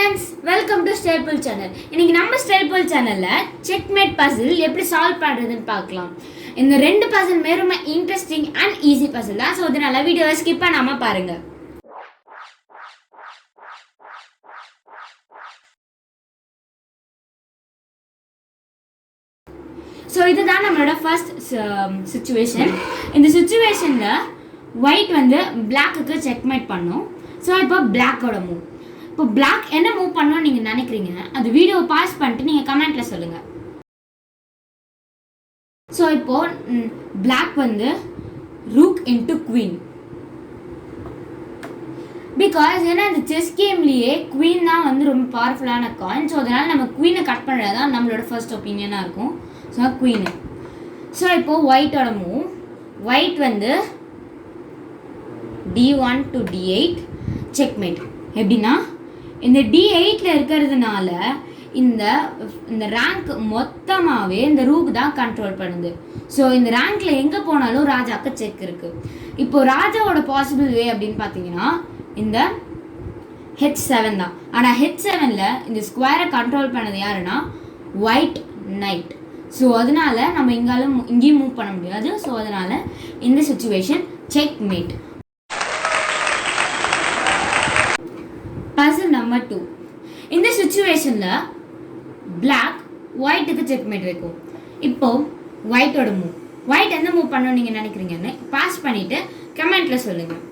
Friends, welcome to stable channel. இன்னைக்கு நம்ம stable சேனல்ல செக்மேட் பசில் எப்படி சால்வ் பண்றதுன்னு பார்க்கலாம். இந்த ரெண்டு பசிலுமே ரொம்ப இன்ட்ரெஸ்டிங் அண்ட் ஈஸி பசில் தான். ஸோ அதனால வீடியோவை ஸ்கிப் பண்ணாம பாருங்க. ஸோ இதுதான் நம்மளோட ஃபர்ஸ்ட் சுச்சுவேஷன். இந்த சுச்சுவேஷனில் ஒயிட் வந்து பிளாக்குக்கு செக்மேட் பண்ணும். ஸோ இப்போ பிளாக்கோட மூவ். இப்போ பிளாக் என்ன மூவ் பண்ணணும்னு நீங்கள் நினைக்கிறீங்க, அது வீடியோ பாஸ் பண்ணிட்டு நீங்கள் கமெண்ட்டில் சொல்லுங்கள். ஸோ இப்போ பிளாக் வந்து ரூக் இன்டு குவீன். பிகாஸ் ஏன்னா இந்த செஸ் கேம்லேயே குவீன் தான் வந்து ரொம்ப பவர்ஃபுல்லான காயின். ஸோ அதனால் நம்ம குவீனை கட் பண்ணுறது தான் நம்மளோட ஃபர்ஸ்ட் ஒப்பீனியனாக இருக்கும். So queen. ஸோ இப்போது ஒயிட்டோட மூவ். ஒயிட் வந்து D1 to D8 செக்மேட். எப்படின்னா இந்த D8ல இருக்கிறதுனால இந்த ரேங்க் மொத்தமாகவே இந்த ரூக் தான் கண்ட்ரோல் பண்ணுது. ஸோ இந்த ரேங்க்ல எங்கே போனாலும் ராஜாக்கு செக் இருக்கு. இப்போ ராஜாவோட பாசிபிள் வே அப்படின்னு பார்த்தீங்கன்னா இந்த H7 தான். ஆனால் H7ல இந்த ஸ்கொயரை கண்ட்ரோல் பண்ணது யாருன்னா ஒயிட் நைட். ஸோ அதனால நம்ம இங்கேயும் மூவ் பண்ண முடியாது. ஸோ அதனால இந்த சுச்சுவேஷன் செக்மேட். பசில் நம்பர் 2. இந்த சுச்சுவேஷனில் பிளாக் ஒயிட்டுக்கு செக்மேட் வைக்கும். இப்போ ஒயிட்டோட மூவ். ஒயிட் எந்த மூவ் பண்ணணும்னு நீங்கள் நினைக்கிறீங்கன்னு பாஸ் பண்ணிட்டு கமெண்ட்டில் சொல்லுங்கள்.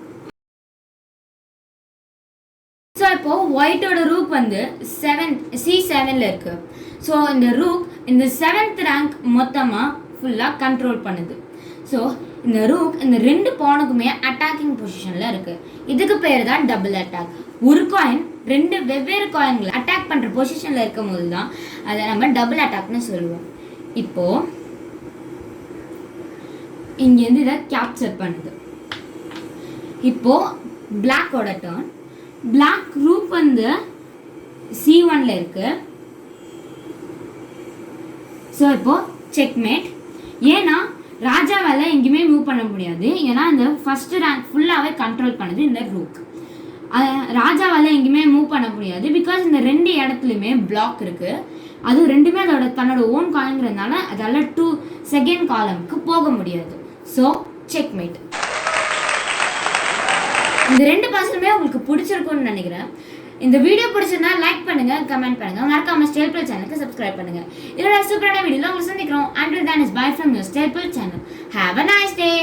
ஸோ இப்போ ஒயிட்டோட ரூக் வந்து C7ல இருக்கு. ஸோ இந்த ரூக் இந்த 7th ரேங்க் மொத்தமாக ஃபுல்லாக கண்ட்ரோல் பண்ணுது. ஸோ இந்த ரூக் இந்த ரெண்டு பானுக்குமே அட்டாக்கிங் பொசிஷனில் இருக்குது. இதுக்கு பேர் தான் டபுள் அட்டாக். ஒரு காயின் ரெண்டு வெவ்வேறு காயின்களை அட்டாக் பண்ணுற பொசிஷனில் இருக்கும் போது தான் அதை நம்ம டபுள் அட்டாக்னு சொல்லுவோம். இப்போது இங்கேருந்து இதை கேப்சர் பண்ணுது. இப்போது பிளாக்கோட டர்ன். பிளாக் ரூக் வந்து C1ல இருக்கு. ஸோ இப்போது செக்மேட். ஏன்னா ராஜாவால் எங்கேயுமே மூவ் பண்ண முடியாது. ஏன்னா இந்த ஃபர்ஸ்ட் ரேங்க் ஃபுல்லாகவே கண்ட்ரோல் பண்ணுது இந்த ரூக். ராஜாவால் எங்கேயுமே மூவ் பண்ண முடியாது. பிகாஸ் இந்த ரெண்டு இடத்துலையுமே பிளாக் இருக்குது. அதுவும் ரெண்டுமே தன்னோட ஓன் காலங்கிறதுனால அதால் 2nd காலமுக்கு போக முடியாது. So checkmate. இந்த ரெண்டு பசிலுமே உங்களுக்கு பிடிச்சிருக்கும்னு நினைக்கிறேன். இந்த வீடியோ பிடிச்சிருந்தா லைக் பண்ணுங்க, கமெண்ட் பண்ணுங்க, மறக்காம ஸ்டேபிள் சேனலுக்கு சப்ஸ்கிரைப் பண்ணுங்க. இதோட சூப்பரான வீடியோல உங்களை சந்திக்கிறோம். Until then is bye from your Stable channel. Have a nice day.